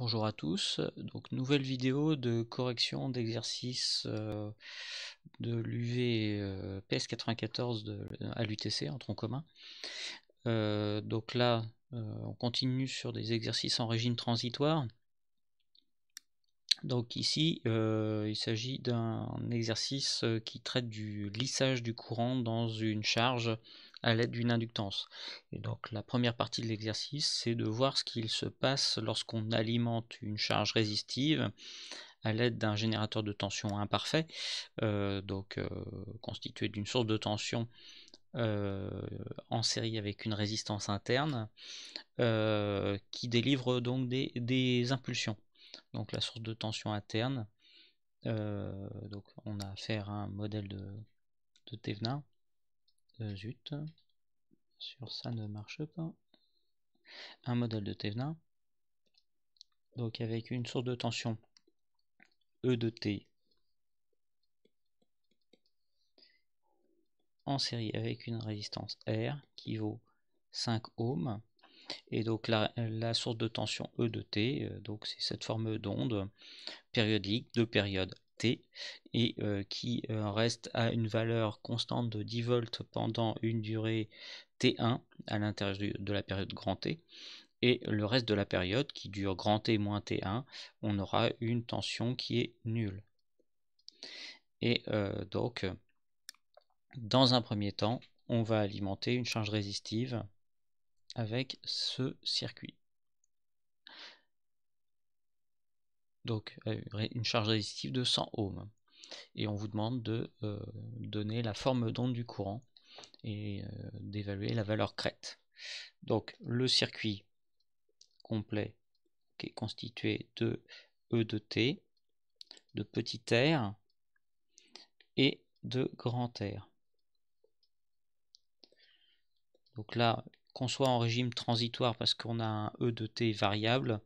Bonjour à tous, donc nouvelle vidéo de correction d'exercice de l'UV PS94 à l'UTC en tronc commun. Donc là, on continue sur des exercices en régime transitoire. Donc ici, il s'agit d'un exercice qui traite du lissage du courant dans une charge à l'aide d'une inductance. Et donc la première partie de l'exercice, c'est de voir ce qu'il se passe lorsqu'on alimente une charge résistive à l'aide d'un générateur de tension imparfait, constitué d'une source de tension en série avec une résistance interne qui délivre donc des impulsions. Donc la source de tension interne, donc on a affaire à un modèle de Thevenin. Zut, sur ça ne marche pas. Un modèle de Thevenin, donc avec une source de tension E de T en série avec une résistance R qui vaut 5 ohms. Et donc la source de tension E de T, donc c'est cette forme d'onde périodique de période T et qui reste à une valeur constante de 10 volts pendant une durée T1 à l'intérieur de la période grand T. Et le reste de la période qui dure grand T moins T1, on aura une tension qui est nulle. Et donc, dans un premier temps, on va alimenter une charge résistive avec ce circuit. Donc une charge résistive de 100 ohms. Et on vous demande de donner la forme d'onde du courant et d'évaluer la valeur crête. Donc le circuit complet qui est constitué de E de T, de petit r et de grand R. Donc là, qu'on soit en régime transitoire parce qu'on a un E de T variable,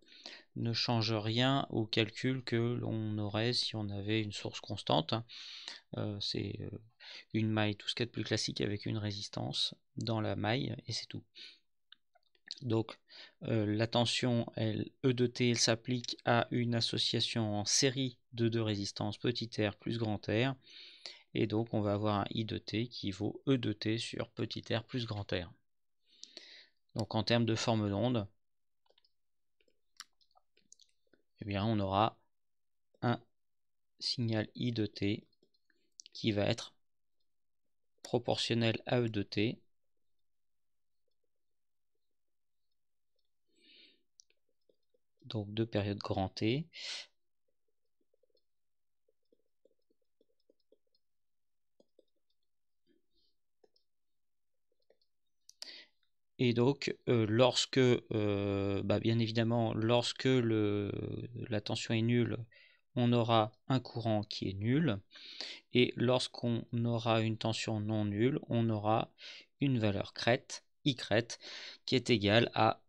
ne change rien au calcul que l'on aurait si on avait une source constante. C'est une maille, tout ce qu'il y a de plus classique avec une résistance dans la maille et c'est tout. Donc la tension E de T elle s'applique à une association en série de deux résistances petit r plus grand R et donc on va avoir un I de T qui vaut E de T sur petit r plus grand R. Donc en termes de forme d'onde, eh bien on aura un signal I de T qui va être proportionnel à E de T donc de période grand T et donc lorsque bien évidemment lorsque la tension est nulle, on aura un courant qui est nul et lorsqu'on aura une tension non nulle, on aura une valeur crête, I crête, qui est égale à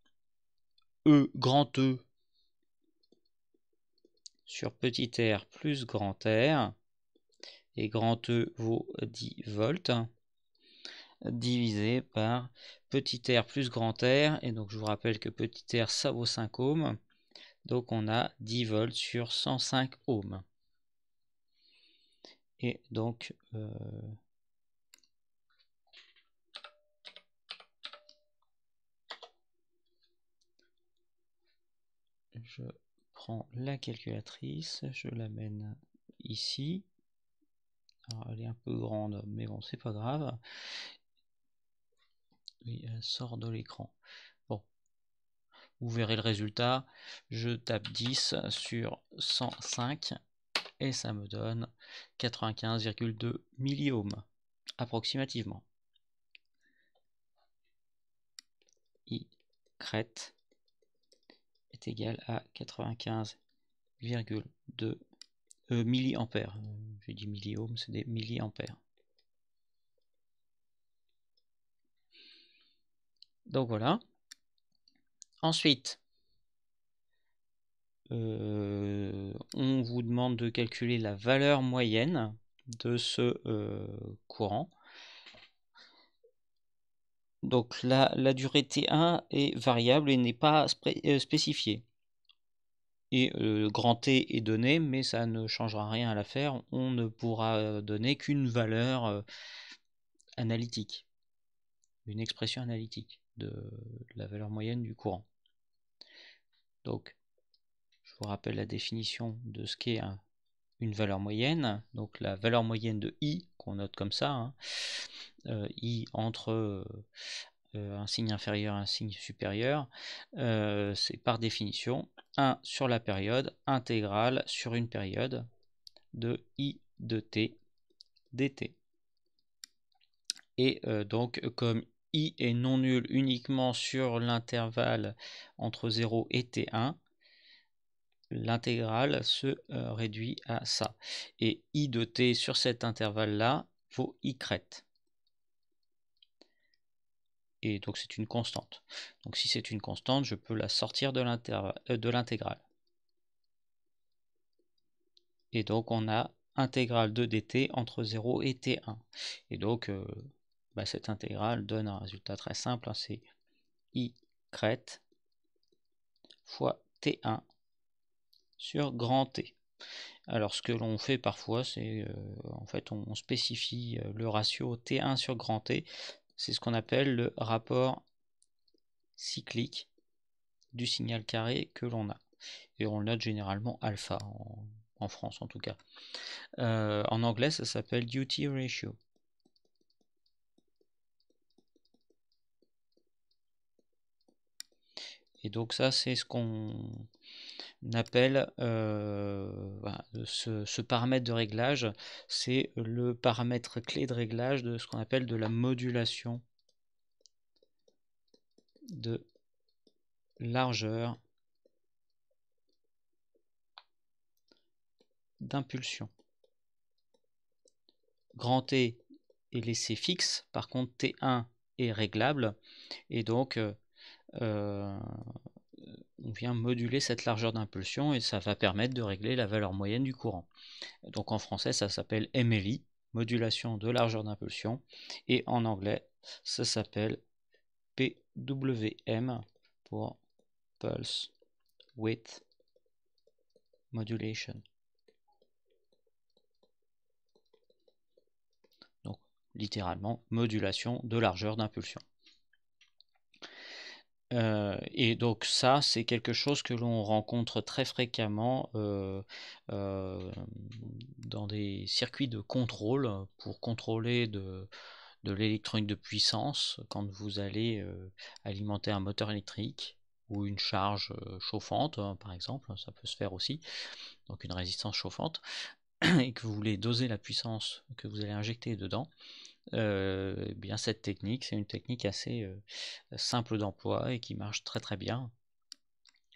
E grand E sur petit r plus grand R, et grand E vaut 10 volts, divisé par petit r plus grand R, et donc je vous rappelle que petit r ça vaut 5 ohms, donc on a 10 volts sur 105 ohms. Et donc je prends la calculatrice, je l'amène ici. Alors, elle est un peu grande, mais bon, c'est pas grave. Et elle sort de l'écran. Bon, vous verrez le résultat. Je tape 10 sur 105 et ça me donne 95,2 milliohms approximativement. I crête est égal à 95,2 milliampères. J'ai dit milliohms, c'est des milliampères. Donc voilà. Ensuite, on vous demande de calculer la valeur moyenne de ce courant. Donc la durée T1 est variable et n'est pas spécifiée. Et grand T est donné, mais ça ne changera rien à l'affaire. On ne pourra donner qu'une valeur analytique, une expression analytique de la valeur moyenne du courant. Donc, je vous rappelle la définition de ce qu'est une valeur moyenne. Donc, la valeur moyenne de I, qu'on note comme ça, hein, I entre un signe inférieur et un signe supérieur, c'est par définition 1 sur la période intégrale sur une période de I de t dt. Et donc comme I est non nul uniquement sur l'intervalle entre 0 et t1, l'intégrale se réduit à ça. Et I de t sur cet intervalle-là vaut I crête. Et donc c'est une constante. Donc si c'est une constante, je peux la sortir de l'intégrale. Et donc on a intégrale de dt entre 0 et t1. Et donc cette intégrale donne un résultat très simple, hein, c'est I crête fois t1 sur grand T. Alors ce que l'on fait parfois, c'est en fait on spécifie le ratio t1 sur grand T. C'est ce qu'on appelle le rapport cyclique du signal carré que l'on a. Et on le note généralement alpha, en France en tout cas. En anglais, ça s'appelle duty ratio. Et donc ça, c'est ce qu'on appelle ce paramètre de réglage, c'est le paramètre clé de réglage de ce qu'on appelle de la modulation de largeur d'impulsion. Grand T est laissé fixe, par contre T1 est réglable, et donc on vient moduler cette largeur d'impulsion et ça va permettre de régler la valeur moyenne du courant. Donc en français ça s'appelle MLI, modulation de largeur d'impulsion, et en anglais ça s'appelle PWM pour Pulse Width Modulation. Donc littéralement modulation de largeur d'impulsion. Et donc ça, c'est quelque chose que l'on rencontre très fréquemment dans des circuits de contrôle pour contrôler de l'électronique de puissance quand vous allez alimenter un moteur électrique ou une charge chauffante, par exemple, ça peut se faire aussi, donc une résistance chauffante, et que vous voulez doser la puissance que vous allez injecter dedans. Bien cette technique, c'est une technique assez simple d'emploi et qui marche très très bien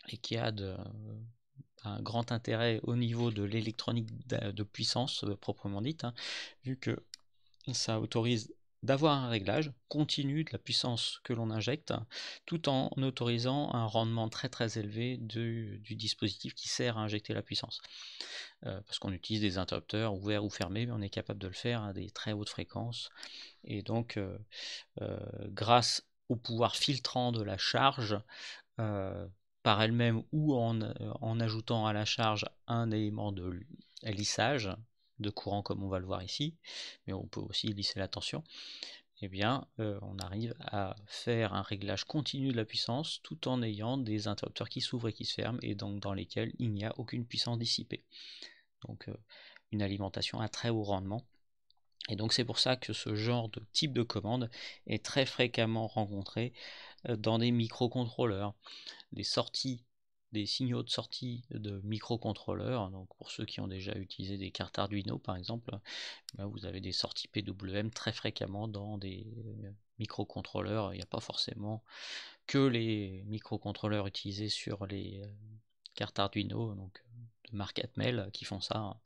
et qui a un grand intérêt au niveau de l'électronique de puissance proprement dite, hein, vu que ça autorise d'avoir un réglage continu de la puissance que l'on injecte, tout en autorisant un rendement très très élevé du dispositif qui sert à injecter la puissance. Parce qu'on utilise des interrupteurs ouverts ou fermés, mais on est capable de le faire à des très hautes fréquences. Et donc, grâce au pouvoir filtrant de la charge, par elle-même ou en ajoutant à la charge un élément de lissage de courant comme on va le voir ici, mais on peut aussi lisser la tension, eh bien on arrive à faire un réglage continu de la puissance tout en ayant des interrupteurs qui s'ouvrent et qui se ferment et donc dans lesquels il n'y a aucune puissance dissipée. Donc une alimentation à très haut rendement. Et donc c'est pour ça que ce genre de type de commande est très fréquemment rencontré dans des microcontrôleurs, des sorties, des signaux de sortie de microcontrôleurs. Donc pour ceux qui ont déjà utilisé des cartes Arduino par exemple, vous avez des sorties PWM très fréquemment dans des microcontrôleurs. Il n'y a pas forcément que les microcontrôleurs utilisés sur les cartes Arduino, donc de marque Atmel, qui font ça.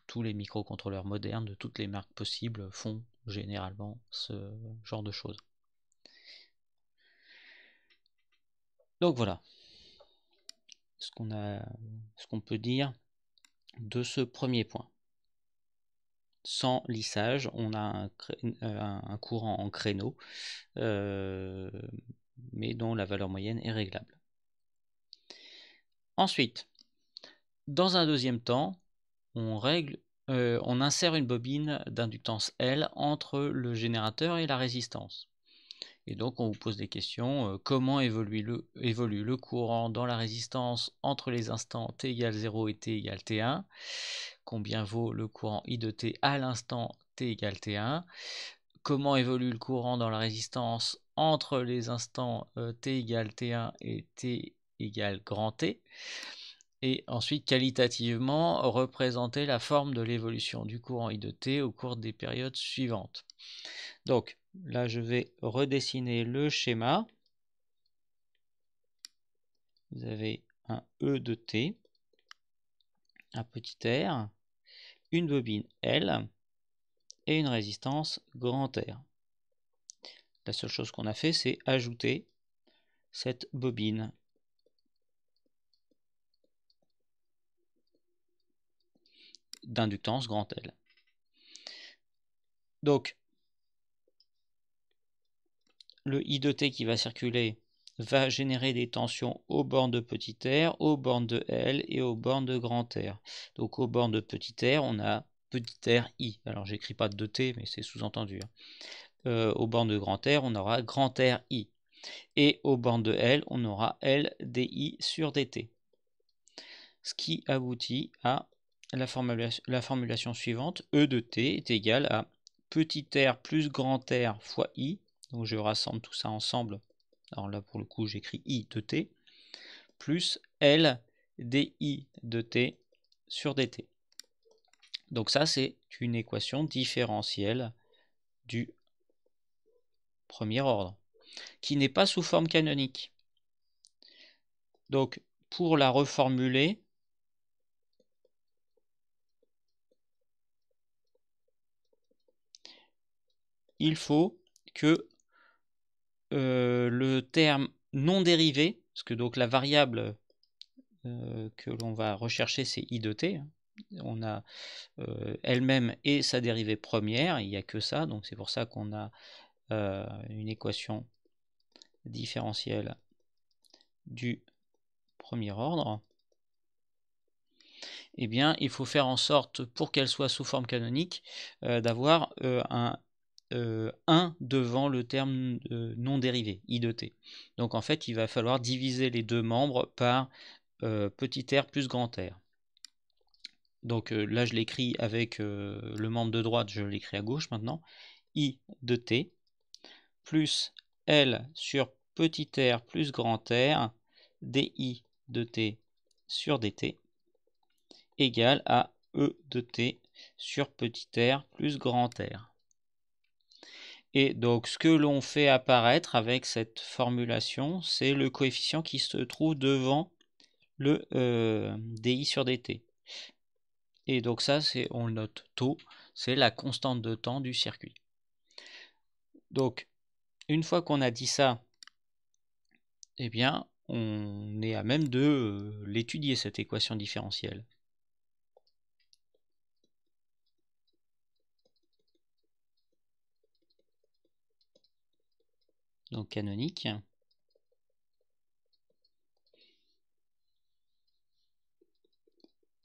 Tous les microcontrôleurs modernes de toutes les marques possibles font généralement ce genre de choses. Donc voilà ce qu'on peut dire de ce premier point. Sans lissage, on a un courant en créneau, mais dont la valeur moyenne est réglable. Ensuite, dans un deuxième temps, on insère une bobine d'inductance L entre le générateur et la résistance. Et donc on vous pose des questions, comment évolue le courant dans la résistance entre les instants t égale 0 et t égale t1, combien vaut le courant I de t à l'instant t égale t1, comment évolue le courant dans la résistance entre les instants t égale t1 et t égale grand T, et ensuite qualitativement représenter la forme de l'évolution du courant I de t au cours des périodes suivantes. Donc là je vais redessiner le schéma. Vous avez un E de t, un petit r, une bobine L et une résistance grand R. La seule chose qu'on a fait, c'est ajouter cette bobine d'inductance grand L. Donc, le I de t qui va circuler va générer des tensions aux bornes de petit r, aux bornes de L et aux bornes de grand R. Donc, aux bornes de petit r, on a petit r I. Alors, j'écris pas de t, mais c'est sous-entendu. Aux bornes de grand R, on aura grand R I. Et aux bornes de L, on aura L dI sur dt. Ce qui aboutit à la formulation suivante, E de t est égal à petit r plus grand R fois I. Donc je rassemble tout ça ensemble. Alors là pour le coup j'écris I de t plus L dI de t sur dt. Donc ça c'est une équation différentielle du premier ordre qui n'est pas sous forme canonique. Donc pour la reformuler, il faut que le terme non dérivé, parce que donc la variable que l'on va rechercher c'est I de t, on a elle-même et sa dérivée première, il n'y a que ça, donc c'est pour ça qu'on a une équation différentielle du premier ordre. Eh bien, il faut faire en sorte, pour qu'elle soit sous forme canonique, d'avoir un 1 devant le terme non dérivé, I de t. Donc en fait, il va falloir diviser les deux membres par petit r plus grand R. Donc là, je l'écris avec le membre de droite, je l'écris à gauche maintenant. I de t plus L sur petit r plus grand R dI de t sur dt égale à E de t sur petit r plus grand R. Et donc ce que l'on fait apparaître avec cette formulation, c'est le coefficient qui se trouve devant le dI sur dt. Et donc ça, on le note taux, c'est la constante de temps du circuit. Donc une fois qu'on a dit ça, eh bien on est à même de l'étudier, cette équation différentielle. Donc canonique.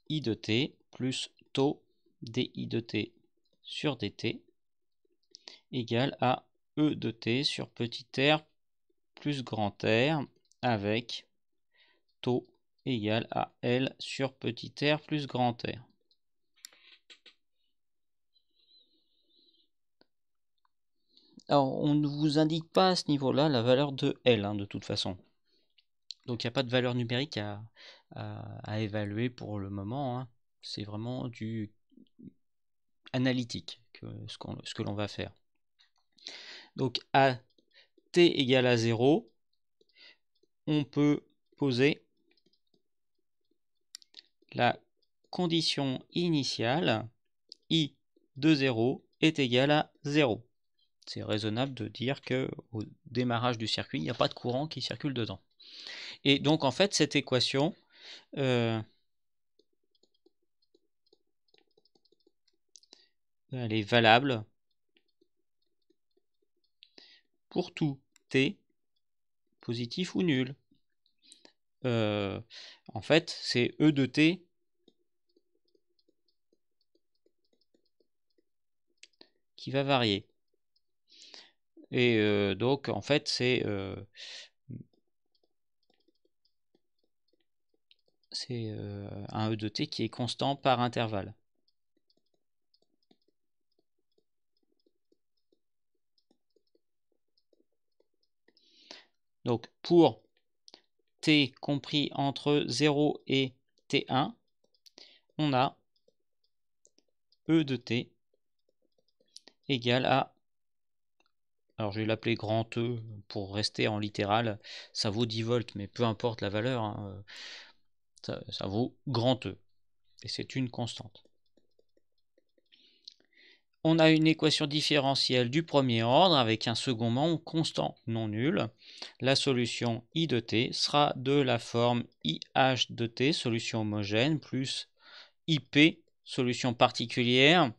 I de t plus taux dI de t sur dt égale à E de t sur petit r plus grand R avec taux égale à L sur petit r plus grand R. Alors, on ne vous indique pas à ce niveau-là la valeur de L, de toute façon. Donc, il n'y a pas de valeur numérique à évaluer pour le moment. C'est vraiment du analytique, ce que l'on va faire. Donc, à t égale à 0, on peut poser la condition initiale I de 0 est égale à 0. C'est raisonnable de dire qu'au démarrage du circuit, il n'y a pas de courant qui circule dedans. Et donc, en fait, cette équation, elle est valable pour tout t positif ou nul. en fait, c'est E de t qui va varier. Et donc, en fait, c'est un E de t qui est constant par intervalle. Donc, pour t compris entre 0 et t1, on a E de t égale à, alors je vais l'appeler grand E pour rester en littéral, ça vaut 10 volts, mais peu importe la valeur, hein, ça vaut grand E, et c'est une constante. On a une équation différentielle du premier ordre avec un second membre constant non nul. La solution I de t sera de la forme IH de t, solution homogène, plus IP, solution particulière.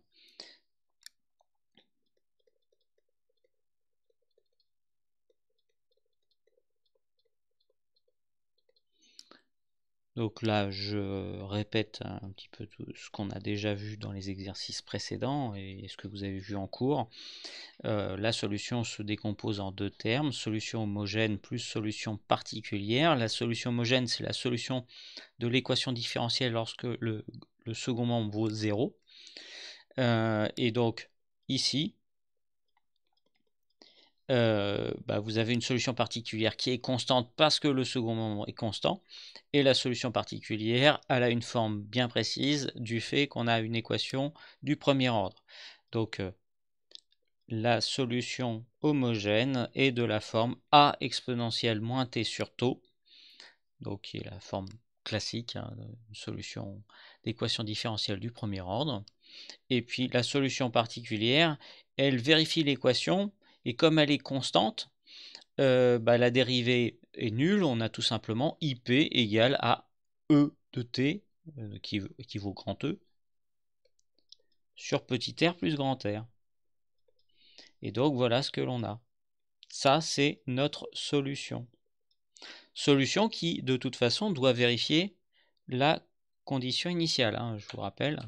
Donc là, je répète un petit peu tout ce qu'on a déjà vu dans les exercices précédents et ce que vous avez vu en cours. La solution se décompose en deux termes, solution homogène plus solution particulière. La solution homogène, c'est la solution de l'équation différentielle lorsque le second membre vaut 0. Et donc, ici, vous avez une solution particulière qui est constante parce que le second membre est constant, et la solution particulière, elle a une forme bien précise du fait qu'on a une équation du premier ordre. Donc, la solution homogène est de la forme a exponentielle moins t sur tau, donc qui est la forme classique, hein, une solution d'équation différentielle du premier ordre. Et puis la solution particulière, elle vérifie l'équation, et comme elle est constante, la dérivée est nulle, on a tout simplement IP égale à E de t, qui vaut grand E, sur petit r plus grand R. Et donc voilà ce que l'on a. Ça, c'est notre solution. Solution qui, de toute façon, doit vérifier la condition initiale, hein, je vous rappelle.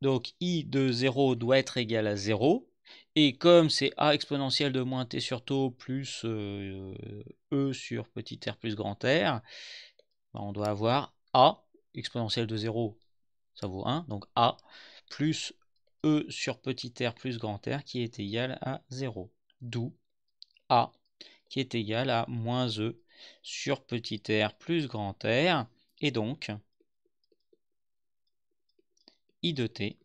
Donc I de 0 doit être égal à 0. Et comme c'est a exponentielle de moins t sur tau plus E sur petit r plus grand R, on doit avoir a exponentielle de 0, ça vaut 1, donc a plus E sur petit r plus grand R qui est égal à 0. D'où a qui est égal à moins E sur petit r plus grand R. Et donc, I de t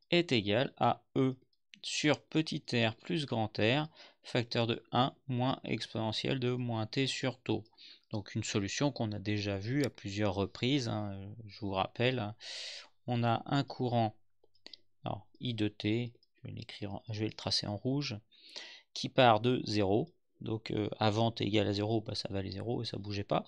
est égal à E sur petit r plus grand R, facteur de 1 moins exponentielle de moins t sur tau. Donc une solution qu'on a déjà vue à plusieurs reprises, hein, je vous rappelle. On a un courant, alors I de t, je vais le tracer en rouge, qui part de 0. Donc avant t égale à 0, ça valait 0 et ça ne bougeait pas.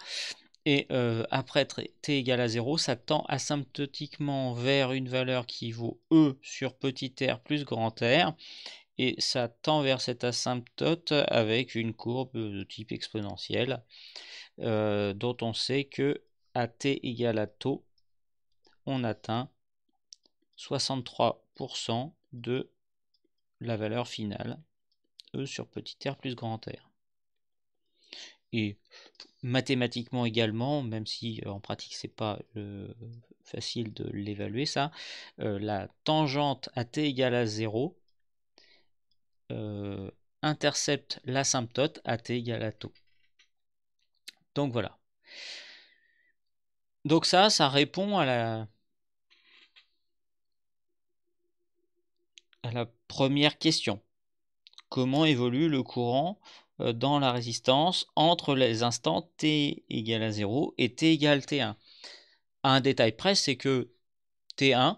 Et après t égale à 0, ça tend asymptotiquement vers une valeur qui vaut E sur petit r plus grand R. Et ça tend vers cette asymptote avec une courbe de type exponentielle, dont on sait que à t égale à tau, on atteint 63% de la valeur finale, E sur petit r plus grand R. Et mathématiquement également, même si en pratique c'est pas facile de l'évaluer ça, la tangente à t égale à 0 intercepte l'asymptote à t égale à tau. Donc voilà. Donc ça répond à la première question. Comment évolue le courant dans la résistance entre les instants t égale à 0 et t égale T1. Un détail près, c'est que T1,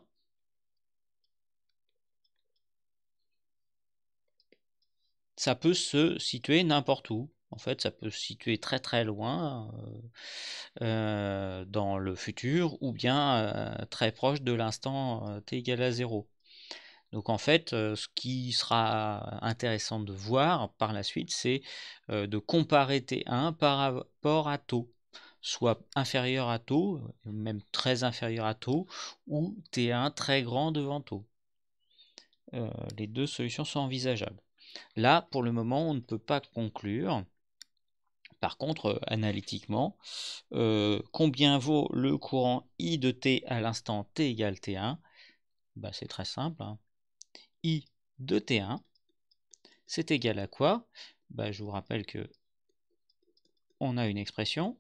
ça peut se situer n'importe où, En fait, ça peut se situer très très loin dans le futur, ou bien très proche de l'instant t égale à 0. Donc en fait, ce qui sera intéressant de voir par la suite, c'est de comparer T1 par rapport à taux, soit inférieur à taux, même très inférieur à taux, ou T1 très grand devant taux. Les deux solutions sont envisageables. Là, pour le moment, on ne peut pas conclure. Par contre, analytiquement, combien vaut le courant I de T à l'instant T égale T1? Bah, c'est très simple, hein. I de T1, c'est égal à quoi? Bah, je vous rappelle que on a une expression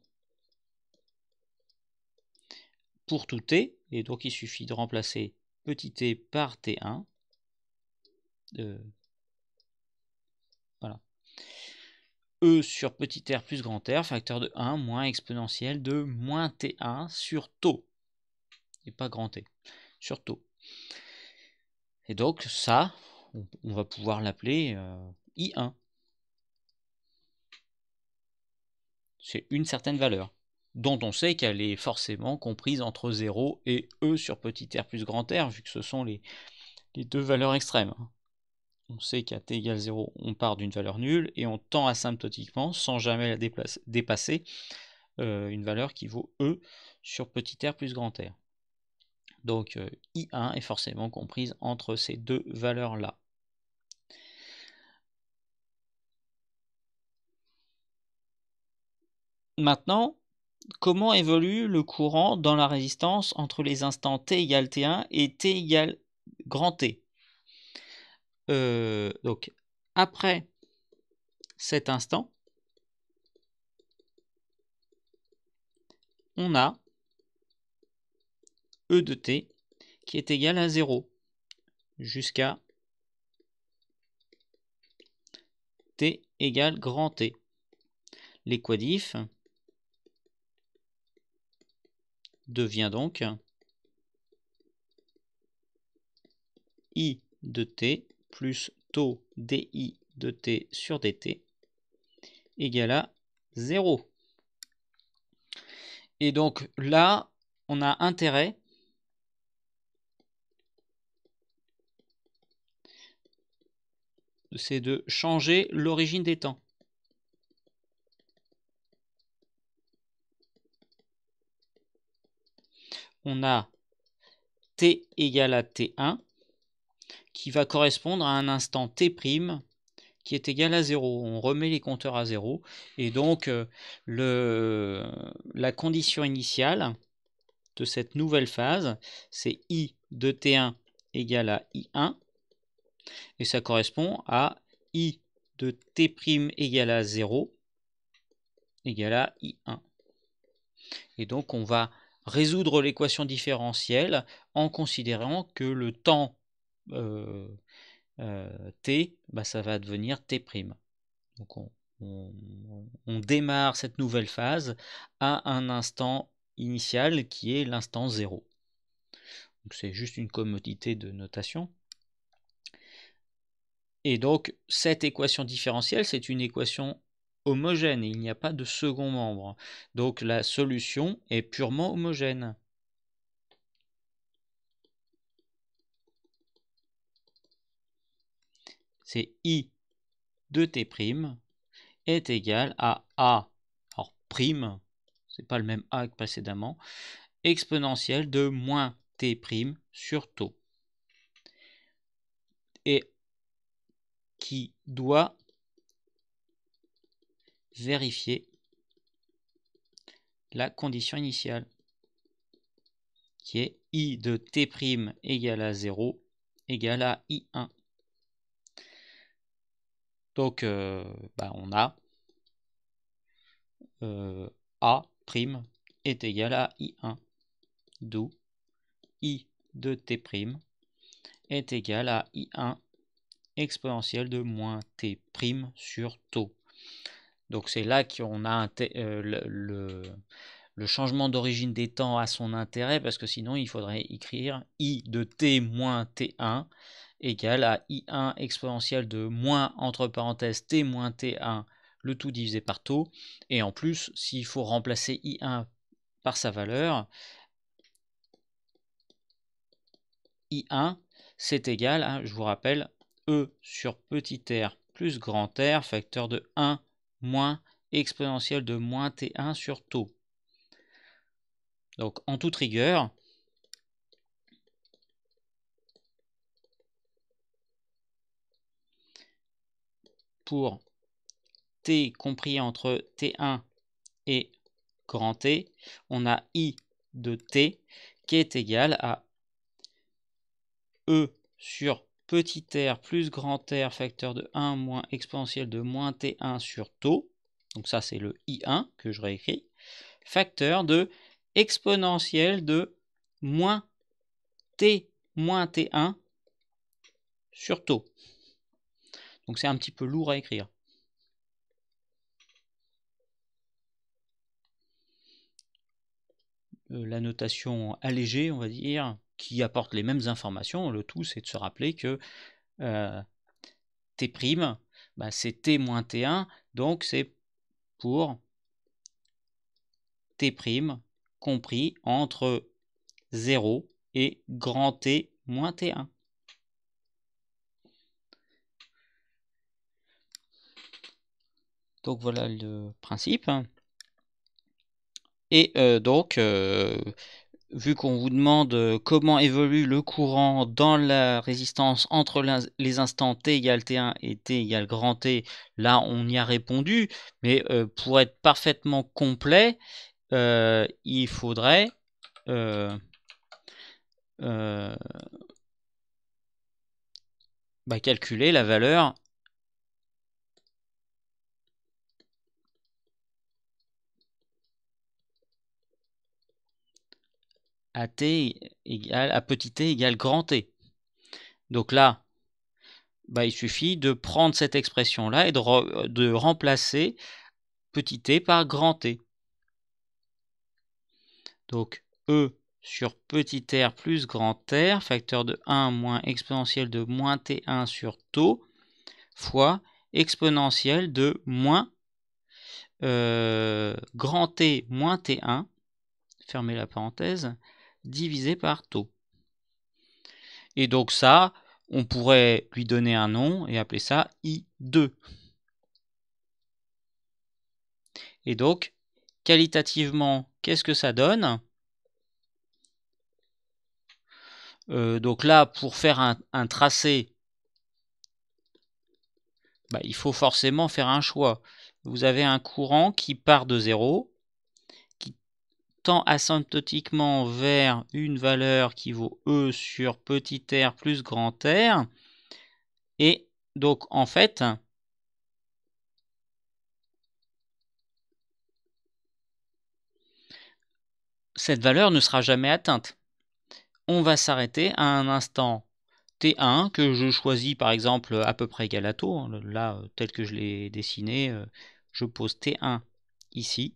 pour tout T, et donc il suffit de remplacer petit t par T1. Voilà. E sur petit r plus grand R, facteur de 1 moins exponentielle de moins T1 sur taux, et pas grand T, sur taux. Et donc ça, on va pouvoir l'appeler I1. C'est une certaine valeur, dont on sait qu'elle est forcément comprise entre 0 et E sur petit r plus grand R, vu que ce sont les deux valeurs extrêmes. On sait qu'à t égale 0, on part d'une valeur nulle, et on tend asymptotiquement, sans jamais la dépasser, une valeur qui vaut E sur petit r plus grand R. Donc I1 est forcément comprise entre ces deux valeurs-là. Maintenant, comment évolue le courant dans la résistance entre les instants t égale T1 et t égale grand T? Donc, après cet instant, on a E de t qui est égal à 0 jusqu'à t égale grand T. L'équadif devient donc I de t plus taux di de t sur dt égale à 0. Et donc là, on a intérêt c'est de changer l'origine des temps. On a t égale à t1 qui va correspondre à un instant t' qui est égal à 0. On remet les compteurs à 0, et donc la condition initiale de cette nouvelle phase, c'est I de T1 égale à I1, et ça correspond à I de T' égale à 0 égale à I1. Et donc on va résoudre l'équation différentielle en considérant que le temps t, bah, ça va devenir t'. Donc on démarre cette nouvelle phase à un instant initial qui est l'instant 0. Donc c'est juste une commodité de notation. Et donc cette équation différentielle, c'est une équation homogène, il n'y a pas de second membre. Donc la solution est purement homogène. C'est I de t' est égal à A, alors prime, c'est pas le même A que précédemment, exponentielle de moins t' sur taux. Et qui doit vérifier la condition initiale, qui est I de t' égale à 0 égale à I1. Donc on a A' est égal à I1, d'où I de t' est égal à I1 exponentielle de moins t' sur taux. Donc c'est là qu'on a le changement d'origine des temps a son intérêt, parce que sinon il faudrait écrire I de t moins T1 égale à I1 exponentielle de moins, entre parenthèses, t moins T1 le tout divisé par taux. Et en plus, s'il faut remplacer I1 par sa valeur, I1, c'est égal à, je vous rappelle, E sur petit r plus grand R, facteur de 1 moins exponentielle de moins T1 sur taux. Donc, en toute rigueur, pour T compris entre T1 et grand T, on a I de T qui est égal à E sur petit r plus grand R facteur de 1 moins exponentielle de moins T1 sur taux. Donc ça, c'est le I1 que je réécris. Facteur de exponentielle de moins T moins T1 sur taux. Donc c'est un petit peu lourd à écrire. La notation allégée, on va dire, qui apporte les mêmes informations. Le tout, c'est de se rappeler que T', bah, c'est T moins T1, donc c'est pour T' compris entre 0 et grand T moins T1. Donc voilà le principe. Et donc, vu qu'on vous demande comment évolue le courant dans la résistance entre les instants t égale t1 et t égale grand T, là on y a répondu, mais pour être parfaitement complet, il faudrait calculer la valeur à petit t égale grand T. Donc là, il suffit de prendre cette expression-là et de remplacer petit t par grand T. Donc E sur petit r plus grand R, facteur de 1 moins exponentielle de moins T1 sur taux, fois exponentielle de moins grand T moins T1, fermez la parenthèse, divisé par taux. Et donc ça, on pourrait lui donner un nom et appeler ça I2. Et donc, qualitativement, qu'est-ce que ça donne ? Donc là, pour faire un tracé, il faut forcément faire un choix. Vous avez un courant qui part de 0, qui tend asymptotiquement vers une valeur qui vaut E sur petit r plus grand R. Et donc, en fait, cette valeur ne sera jamais atteinte. On va s'arrêter à un instant T1 que je choisis par exemple à peu près égal à taux. Là, tel que je l'ai dessiné, je pose T1 ici.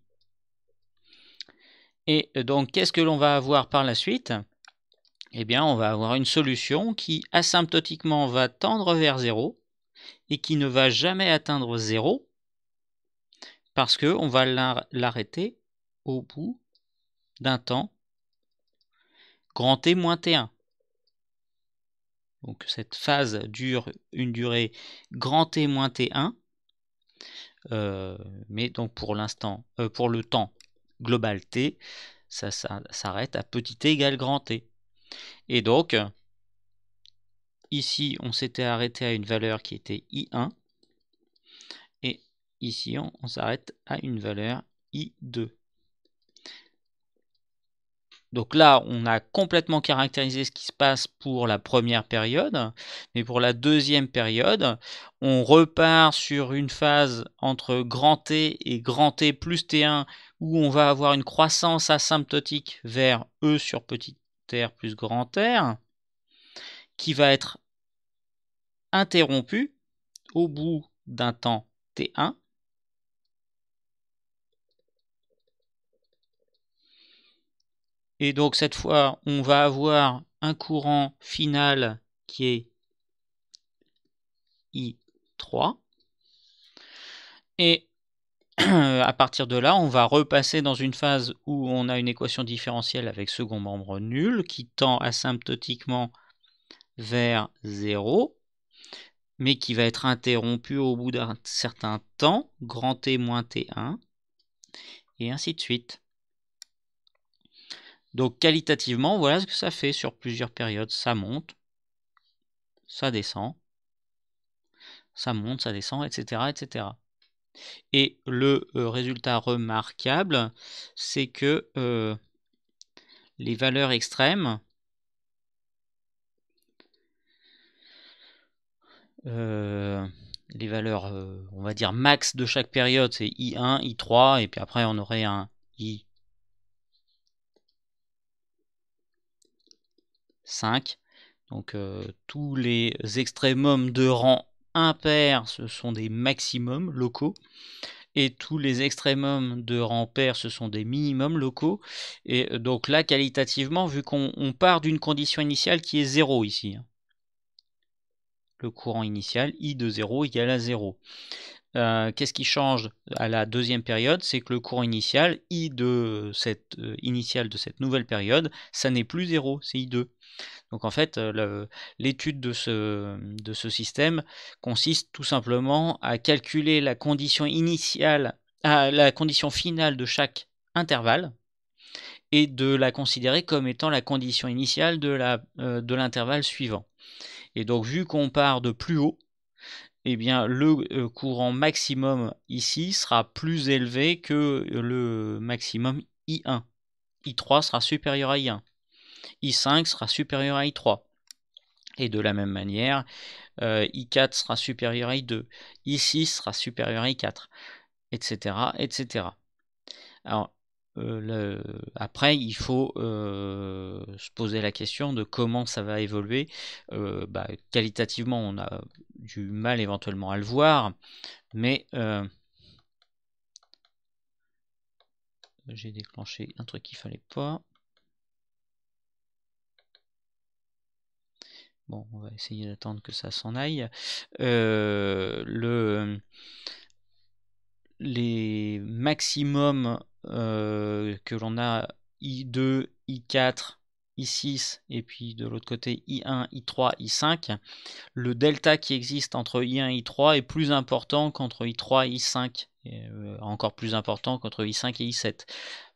Et donc, qu'est-ce que l'on va avoir par la suite ? Eh bien, on va avoir une solution qui asymptotiquement va tendre vers 0 et qui ne va jamais atteindre 0 parce qu'on va l'arrêter au bout d'un temps grand T moins T1. Donc cette phase dure une durée grand T moins T1, mais donc pour l'instant, pour le temps global T, ça s'arrête à petit t égale grand T. Et donc, ici, on s'était arrêté à une valeur qui était I1, et ici, on s'arrête à une valeur I2. Donc là, on a complètement caractérisé ce qui se passe pour la première période, mais pour la deuxième période, on repart sur une phase entre grand T et grand T plus T1, où on va avoir une croissance asymptotique vers E sur petit r plus grand R, qui va être interrompue au bout d'un temps T1, et donc cette fois, on va avoir un courant final qui est I3. Et à partir de là, on va repasser dans une phase où on a une équation différentielle avec second membre nul qui tend asymptotiquement vers 0, mais qui va être interrompu au bout d'un certain temps, grand T moins T1, et ainsi de suite. Donc qualitativement, voilà ce que ça fait sur plusieurs périodes. Ça monte, ça descend, ça monte, ça descend, etc. etc. Et le résultat remarquable, c'est que les valeurs extrêmes, les valeurs, on va dire max de chaque période, c'est I1, I3, et puis après on aurait un I5. Donc tous les extrémums de rang impair, ce sont des maximums locaux. Et tous les extrémums de rang pair, ce sont des minimums locaux. Et donc là, qualitativement, vu qu'on part d'une condition initiale qui est 0 ici, le courant initial, I de 0 égale à 0. Qu'est-ce qui change à la deuxième période? C'est que le courant initial, I de cette initiale de cette nouvelle période, ça n'est plus 0, c'est I2. Donc en fait, l'étude de ce système consiste tout simplement à calculer la condition initiale, la condition finale de chaque intervalle et de la considérer comme étant la condition initiale de l'intervalle suivant. Et donc vu qu'on part de plus haut, eh bien le courant maximum ici sera plus élevé que le maximum I1. I3 sera supérieur à I1. I5 sera supérieur à I3. Et de la même manière, I4 sera supérieur à I2, I6 sera supérieur à I4, etc. etc. Alors, après, il faut se poser la question de comment ça va évoluer. Qualitativement, on a du mal éventuellement à le voir, mais j'ai déclenché un truc qu'il fallait pas. Bon, on va essayer d'attendre que ça s'en aille. Les maximums que l'on a I2, I4, I6 et puis de l'autre côté I1, I3, I5, le delta qui existe entre I1 et I3 est plus important qu'entre I3 et I5, et encore plus important qu'entre I5 et I7.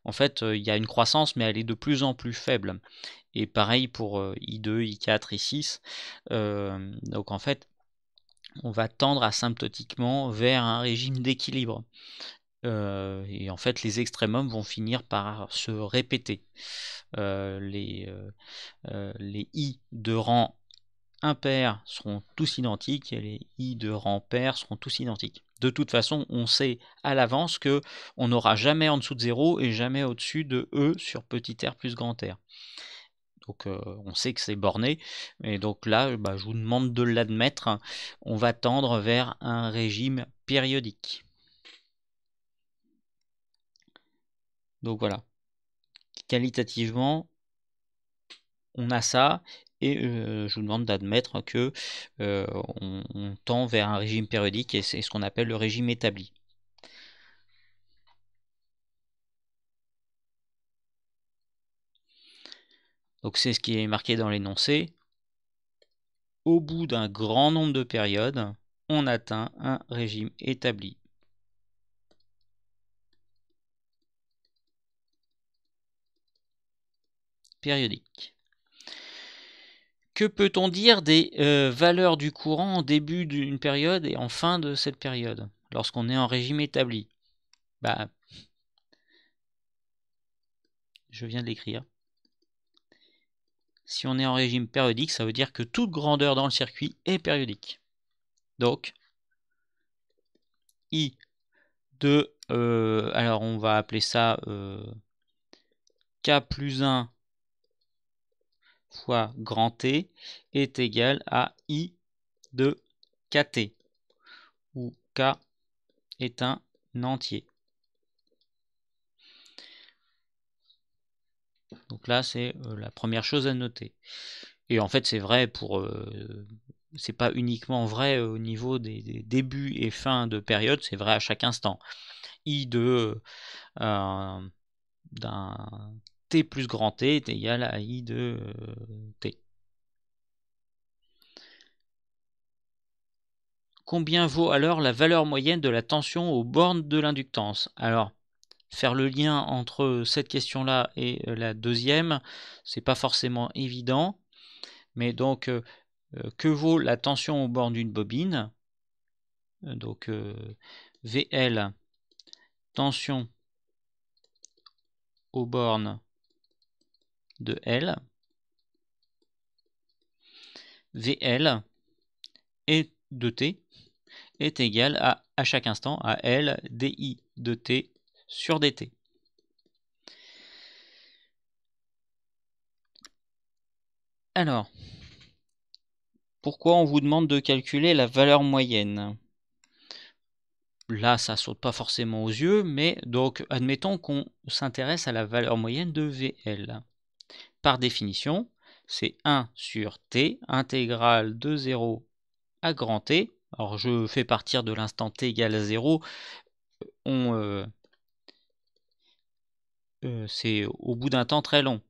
En fait, il y a une croissance, mais elle est de plus en plus faible. Et pareil pour I2, I4, I6. Donc en fait, on va tendre asymptotiquement vers un régime d'équilibre. Et en fait, les extrémums vont finir par se répéter. Les I de rang impair seront tous identiques et les I de rang pair seront tous identiques. De toute façon, on sait à l'avance que on n'aura jamais en dessous de 0 et jamais au-dessus de E sur petit r plus grand R. Donc on sait que c'est borné, et donc là je vous demande de l'admettre, on va tendre vers un régime périodique. Donc voilà, qualitativement on a ça, et je vous demande d'admettre que on tend vers un régime périodique, et c'est ce qu'on appelle le régime établi. Donc c'est ce qui est marqué dans l'énoncé. Au bout d'un grand nombre de périodes, on atteint un régime établi. Périodique. Que peut-on dire des valeurs du courant en début d'une période et en fin de cette période, lorsqu'on est en régime établi? Je viens de l'écrire. Si on est en régime périodique, ça veut dire que toute grandeur dans le circuit est périodique. Donc, I de, alors on va appeler ça K plus 1 fois grand T est égal à I de KT, où K est un entier. Donc là, c'est la première chose à noter. Et en fait, c'est vrai pour... c'est pas uniquement vrai au niveau des débuts et fins de période, c'est vrai à chaque instant. I d'un T plus grand T est égal à I de T. Combien vaut alors la valeur moyenne de la tension aux bornes de l'inductance? Alors, faire le lien entre cette question-là et la deuxième, c'est pas forcément évident. Mais donc, que vaut la tension aux bornes d'une bobine? Donc, VL, tension aux bornes de L. VL et de T est égal à chaque instant à L dI de T sur dt. Alors, pourquoi on vous demande de calculer la valeur moyenne? Là, ça saute pas forcément aux yeux, mais donc admettons qu'on s'intéresse à la valeur moyenne de VL. Par définition, c'est 1 sur T, intégrale de 0 à grand T. Alors je fais partir de l'instant T égale à 0. C'est au bout d'un temps très long.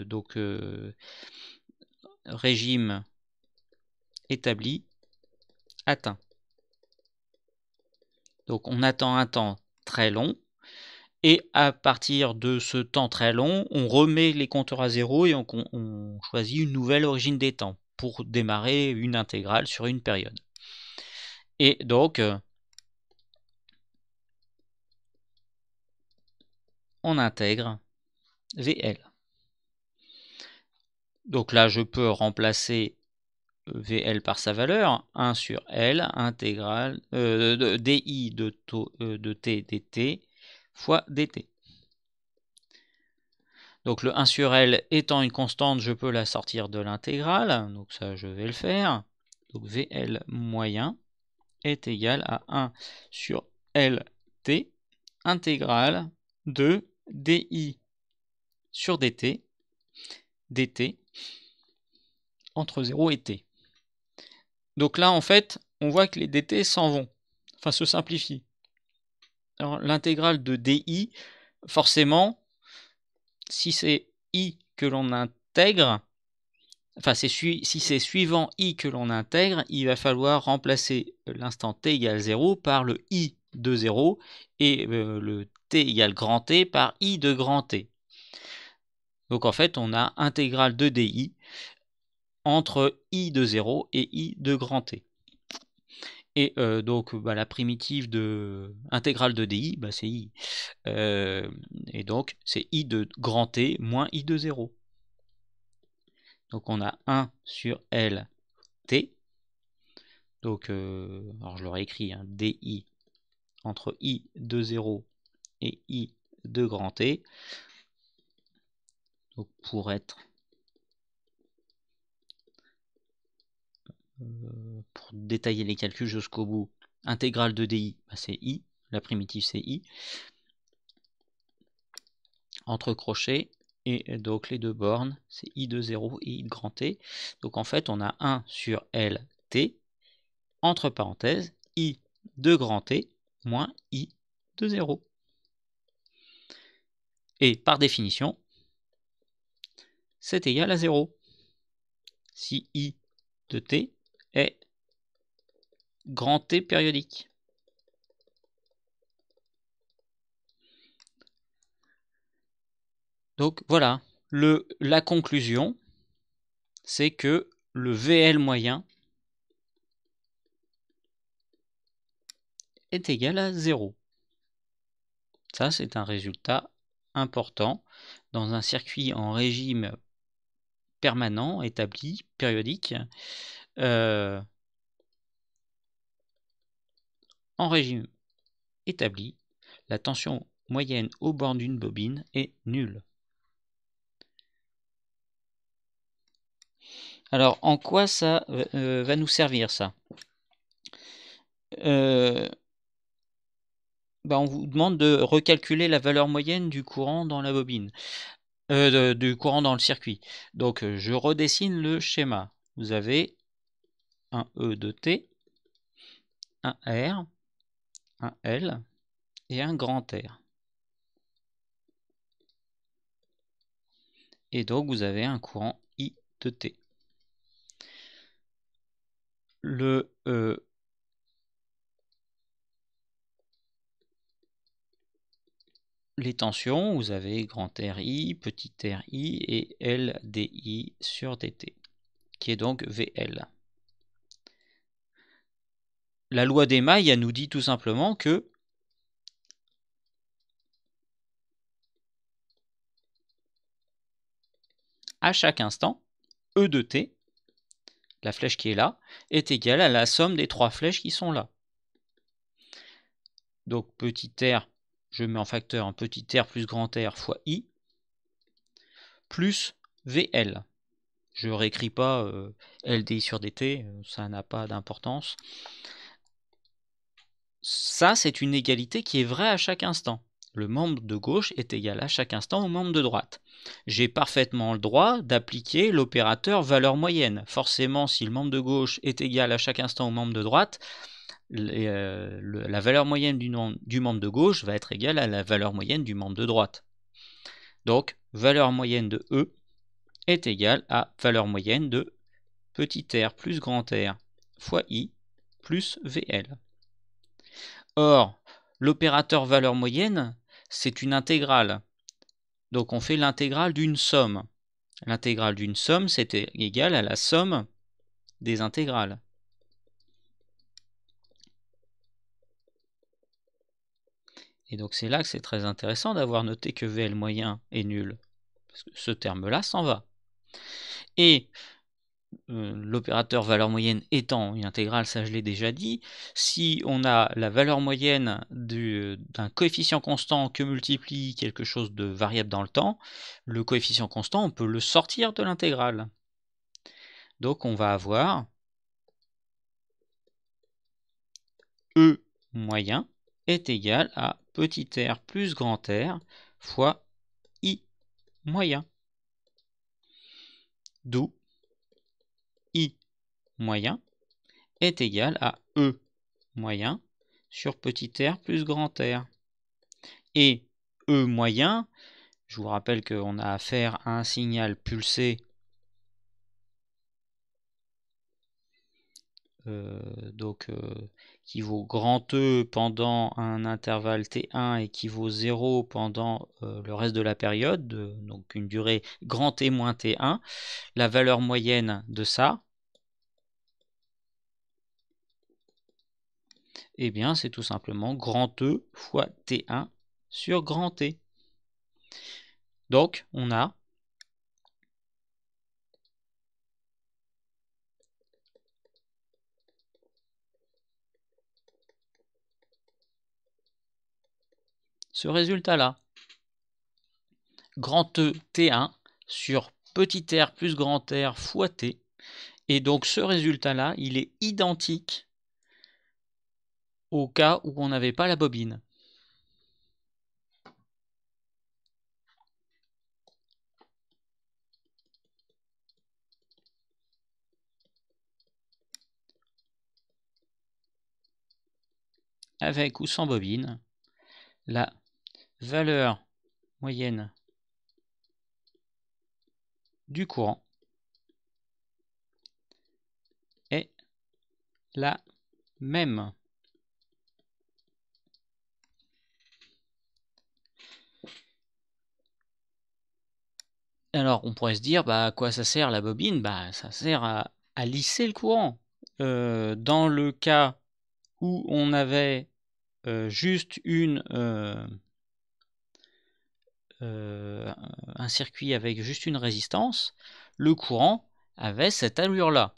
Donc régime établi, atteint. Donc on attend un temps très long. Et à partir de ce temps très long, on remet les compteurs à zéro et on choisit une nouvelle origine des temps pour démarrer une intégrale sur une période. Et donc, on intègre VL. Donc là, je peux remplacer VL par sa valeur, 1 sur L, intégrale DI de T dt fois dt. Donc le 1 sur L étant une constante, je peux la sortir de l'intégrale. Donc ça, je vais le faire. Donc VL moyen est égal à 1 sur LT intégrale de DI sur dt entre 0 et t. Donc là, en fait, on voit que les dt s'en vont, enfin se simplifient. Alors l'intégrale de DI, forcément, si c'est I que l'on intègre, enfin si c'est suivant I que l'on intègre, il va falloir remplacer l'instant t égale 0 par le I de 0 et le t égale grand T par I de grand T. Donc en fait, on a intégrale de DI entre I de 0 et I de grand T. Et donc la primitive de intégrale de DI, c'est I. Et donc c'est I de grand T moins I de 0. Donc on a 1 sur L T. Donc alors je l'aurais écrit, hein, DI entre I de 0 et I de grand T. Donc pour être pour détailler les calculs jusqu'au bout, intégrale de DI, c'est I, la primitive c'est I, entre crochets, et donc les deux bornes, c'est I de 0 et I de grand T. Donc en fait, on a 1 sur LT, entre parenthèses, I de grand T, moins I de 0. Et par définition, c'est égal à 0. Si I de T est grand T périodique. Donc voilà, la conclusion, c'est que le VL moyen est égal à 0. Ça, c'est un résultat important dans un circuit en régime permanent, établi, périodique. En régime établi, la tension moyenne aux bornes d'une bobine est nulle. Alors, en quoi ça va nous servir, ça? On vous demande de recalculer la valeur moyenne du courant dans la bobine. du courant dans le circuit. Donc je redessine le schéma. Vous avez un E de T, un R, un L et un grand R. Et donc vous avez un courant I de T. Les tensions, vous avez grand RI, petit RI et LDI sur DT, qui est donc VL. La loi des mailles, elle nous dit tout simplement que à chaque instant, E de T, la flèche qui est là, est égale à la somme des trois flèches qui sont là. Donc petit r, je mets en facteur un petit r plus grand R fois I, plus VL. Je ne réécris pas LDI sur DT, ça n'a pas d'importance. Ça, c'est une égalité qui est vraie à chaque instant. Le membre de gauche est égal à chaque instant au membre de droite. J'ai parfaitement le droit d'appliquer l'opérateur valeur moyenne. Forcément, si le membre de gauche est égal à chaque instant au membre de droite, la valeur moyenne du membre de gauche va être égale à la valeur moyenne du membre de droite. Donc, valeur moyenne de E est égale à valeur moyenne de petit r plus grand R fois I plus VL. Or, l'opérateur valeur moyenne, c'est une intégrale. Donc on fait l'intégrale d'une somme. L'intégrale d'une somme, c'est égal à la somme des intégrales. Et donc c'est là que c'est très intéressant d'avoir noté que VL moyen est nul. Parce que ce terme-là s'en va. Et l'opérateur valeur moyenne étant une intégrale, ça je l'ai déjà dit, si on a la valeur moyenne d'un coefficient constant que multiplie quelque chose de variable dans le temps, le coefficient constant, on peut le sortir de l'intégrale. Donc on va avoir E moyen est égal à petit r plus grand R fois I moyen. D'où I moyen est égal à E moyen sur petit r plus grand R. Et E moyen, je vous rappelle qu'on a affaire à un signal pulsé qui vaut grand E pendant un intervalle T1 et qui vaut 0 pendant le reste de la période, donc une durée grand T moins T1. La valeur moyenne de ça, eh bien c'est tout simplement grand E fois T1 sur grand T. Donc on a ce résultat-là. Grand E T1 sur petit r plus grand R fois T. Et donc ce résultat-là, il est identique au cas où on n'avait pas la bobine. Avec ou sans bobine, la valeur moyenne du courant est la même. Alors on pourrait se dire, à quoi ça sert la bobine? Ça sert à lisser le courant. Dans le cas où on avait juste un circuit avec juste une résistance, le courant avait cette allure-là.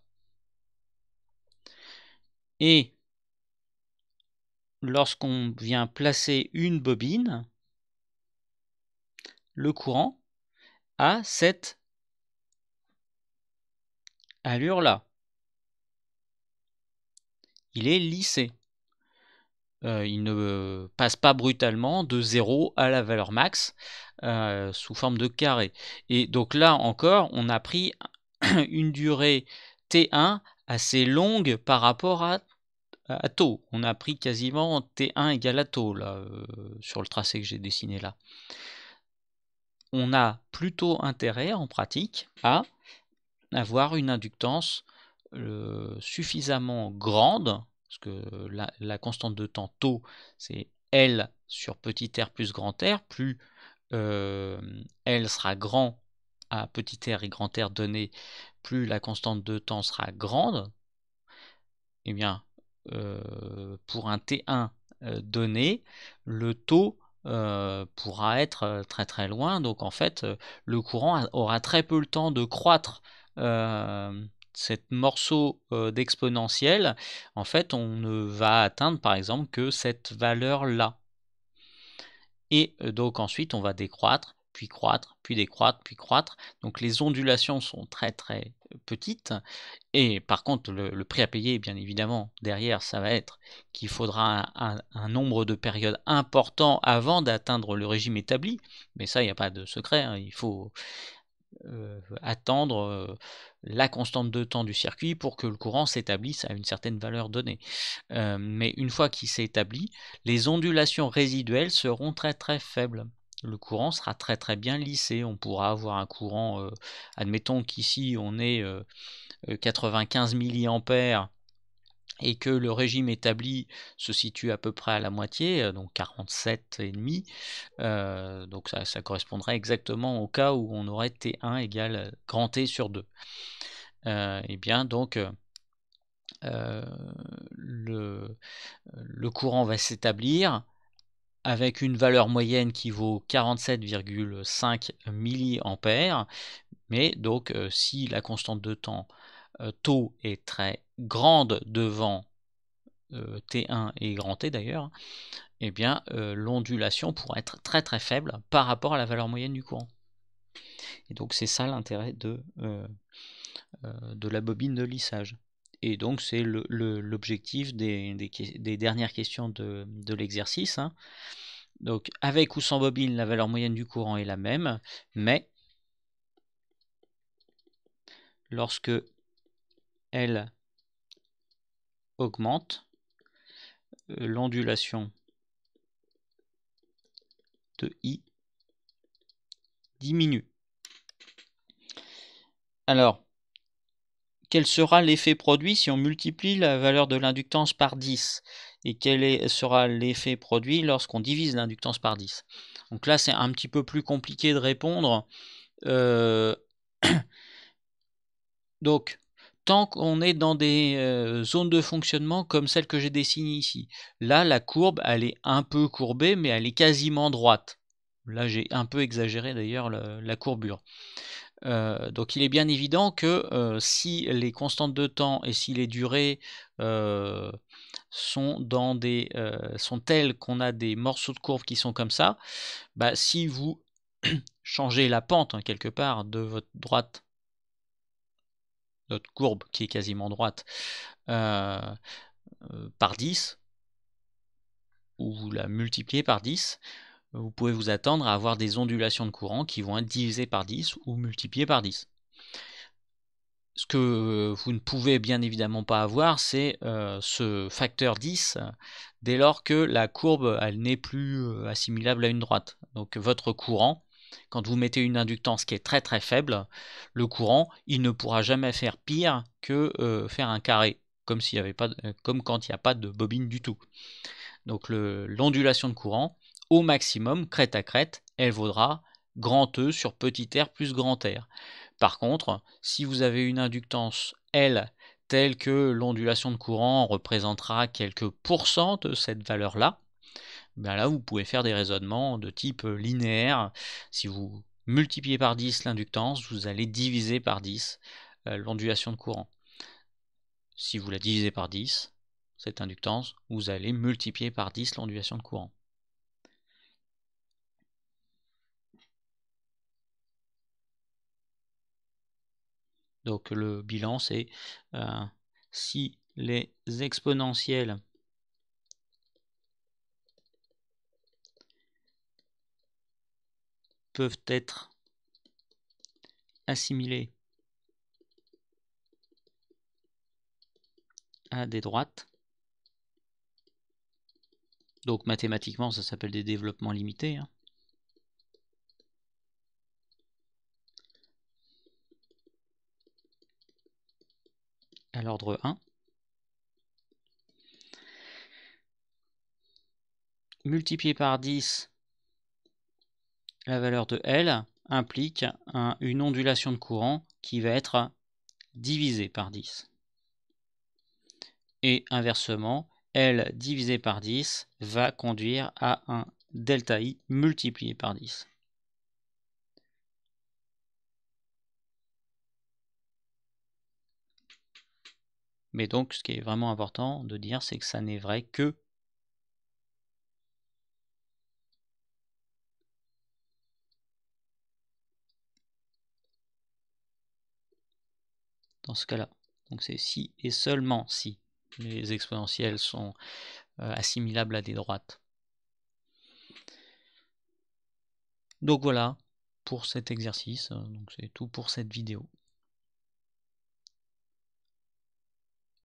Et lorsqu'on vient placer une bobine, le courant a cette allure-là. Il est lissé. il ne passe pas brutalement de 0 à la valeur max sous forme de carré. Et donc là encore, on a pris une durée T1 assez longue par rapport à taux. On a pris quasiment T1 égale à taux là, sur le tracé que j'ai dessiné là. On a plutôt intérêt en pratique à avoir une inductance suffisamment grande, parce que la constante de temps taux, c'est L sur petit r plus grand R, plus L sera grand à petit r et grand R donné, plus la constante de temps sera grande. Eh bien, pour un T1 donné, le taux pourra être très très loin, donc en fait le courant aura très peu le temps de croître cet morceau d'exponentielle. En fait, on ne va atteindre par exemple que cette valeur là, et donc ensuite on va décroître, puis croître, puis décroître, puis croître. Donc les ondulations sont très très petites. Et par contre, le prix à payer, bien évidemment, derrière, ça va être qu'il faudra un nombre de périodes important avant d'atteindre le régime établi. Mais ça, il n'y a pas de secret, hein. Il faut attendre la constante de temps du circuit pour que le courant s'établisse à une certaine valeur donnée. Mais une fois qu'il s'est établi, les ondulations résiduelles seront très très faibles. Le courant sera très très bien lissé. On pourra avoir un courant, admettons qu'ici on est 95 milliampères et que le régime établi se situe à peu près à la moitié, donc 47,5, donc ça correspondrait exactement au cas où on aurait T1 égale grand T sur 2. Et bien donc le courant va s'établir avec une valeur moyenne qui vaut 47,5 milliampères, mais donc si la constante de temps taux est très grande devant T1 et grand T d'ailleurs, eh bien l'ondulation pourra être très très faible par rapport à la valeur moyenne du courant. Et donc c'est ça l'intérêt de la bobine de lissage. Et donc c'est l'objectif des dernières questions de l'exercice, hein. Donc avec ou sans bobine, la valeur moyenne du courant est la même, mais lorsque elle augmente, l'ondulation de I diminue. Alors, quel sera l'effet produit si on multiplie la valeur de l'inductance par 10? Et quel sera l'effet produit lorsqu'on divise l'inductance par 10? Donc là, c'est un petit peu plus compliqué de répondre. Donc, tant qu'on est dans des zones de fonctionnement comme celle que j'ai dessinée ici, là, la courbe, elle est un peu courbée, mais elle est quasiment droite. Là, j'ai un peu exagéré d'ailleurs la courbure. Donc il est bien évident que si les constantes de temps et si les durées sont telles qu'on a des morceaux de courbe qui sont comme ça, bah, si vous changez la pente, hein, quelque part de votre droite, notre courbe qui est quasiment droite, par 10, ou vous la multipliez par 10, vous pouvez vous attendre à avoir des ondulations de courant qui vont être divisées par 10 ou multipliées par 10. Ce que vous ne pouvez bien évidemment pas avoir, c'est ce facteur 10 dès lors que la courbe elle n'est plus assimilable à une droite. Donc votre courant, quand vous mettez une inductance qui est très très faible, le courant il ne pourra jamais faire pire que faire un carré, comme s'il y avait pas comme quand il n'y a pas de bobine du tout. Donc l'ondulation de courant, au maximum, crête à crête, elle vaudra grand E sur petit r plus grand R. Par contre, si vous avez une inductance L telle que l'ondulation de courant représentera quelques pourcents de cette valeur-là, ben là vous pouvez faire des raisonnements de type linéaire. Si vous multipliez par 10 l'inductance, vous allez diviser par 10 l'ondulation de courant. Si vous la divisez par 10, cette inductance, vous allez multiplier par 10 l'ondulation de courant. Donc le bilan, c'est si les exponentielles peuvent être assimilées à des droites. Donc mathématiquement, ça s'appelle des développements limités. À l'ordre 1. Multiplié par 10, la valeur de L implique une ondulation de courant qui va être divisée par 10. Et inversement, L divisé par 10 va conduire à un delta I multiplié par 10. Mais donc, ce qui est vraiment important de dire, c'est que ça n'est vrai que dans ce cas-là. Donc c'est si et seulement si les exponentielles sont assimilables à des droites. Donc voilà pour cet exercice, donc c'est tout pour cette vidéo.